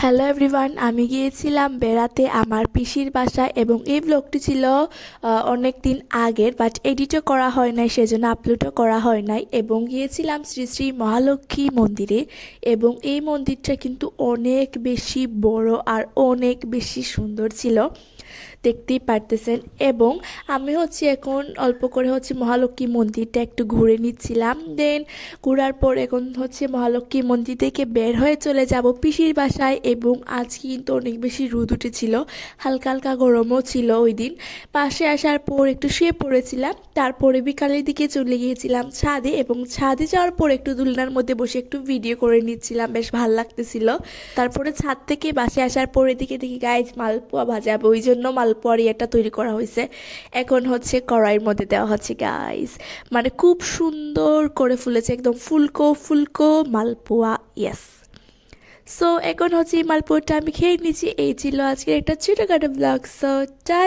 Hello everyone, আমি গিয়েছিলাম বেড়াতে আমার পিসির বাসায় এবং এই ব্লগটি ছিল অনেক দিন আগের, বাট এডিটও করা হয় নাই, সেজন্য আপলোডও করা হয় নাই। এবং গিয়েছিলাম শ্রী শ্রী মহালক্ষ্মী মন্দিরে, এবং এই মন্দিরটা কিন্তু অনেক বেশি বড় আর অনেক বেশি সুন্দর ছিল, দেখতেই পারতেছেন। এবং আমি এখন অল্প করে মহালক্ষ্মী মন্দিরটা একটু ঘুরে নিচ্ছিলাম। দেন ঘোরার পর এখন মহালক্ষ্মী মন্দির থেকে বের হয়ে চলে যাব পিসির বাসায়। এবং আজ কিন্তু অনেক বেশি রোদ উঠেছিল, হালকা হালকা গরমও ছিল ওই দিন। পাশে আসার পর একটু শুয়ে পড়েছিলাম, তারপরে বিকালের দিকে চলে গিয়েছিলাম ছাদে, এবং ছাদে যাওয়ার পর একটু দোলনার মধ্যে বসে একটু ভিডিও করে নিচ্ছিলাম, বেশ ভালো লাগতেছিল। তারপরে ছাদ থেকে বাসে আসার পর এদিকে দেখি গাইজ মালপোয়া ভাজাবে, ওই জন্য মালপোয়ার ইয়েটা তৈরি করা হয়েছে। এখন কড়াইয়ের মধ্যে দেওয়া হচ্ছে গাইজ, মানে খুব সুন্দর করে ফুলেছে, একদম ফুলকো ফুলকো মালপোয়া, ইয়েস। সো এখন এই মালপোয়াটা আমি খেয়ে নিচ্ছি। এই ছিল আজকের একটা ছোটোখাটো ব্লগ। সো টা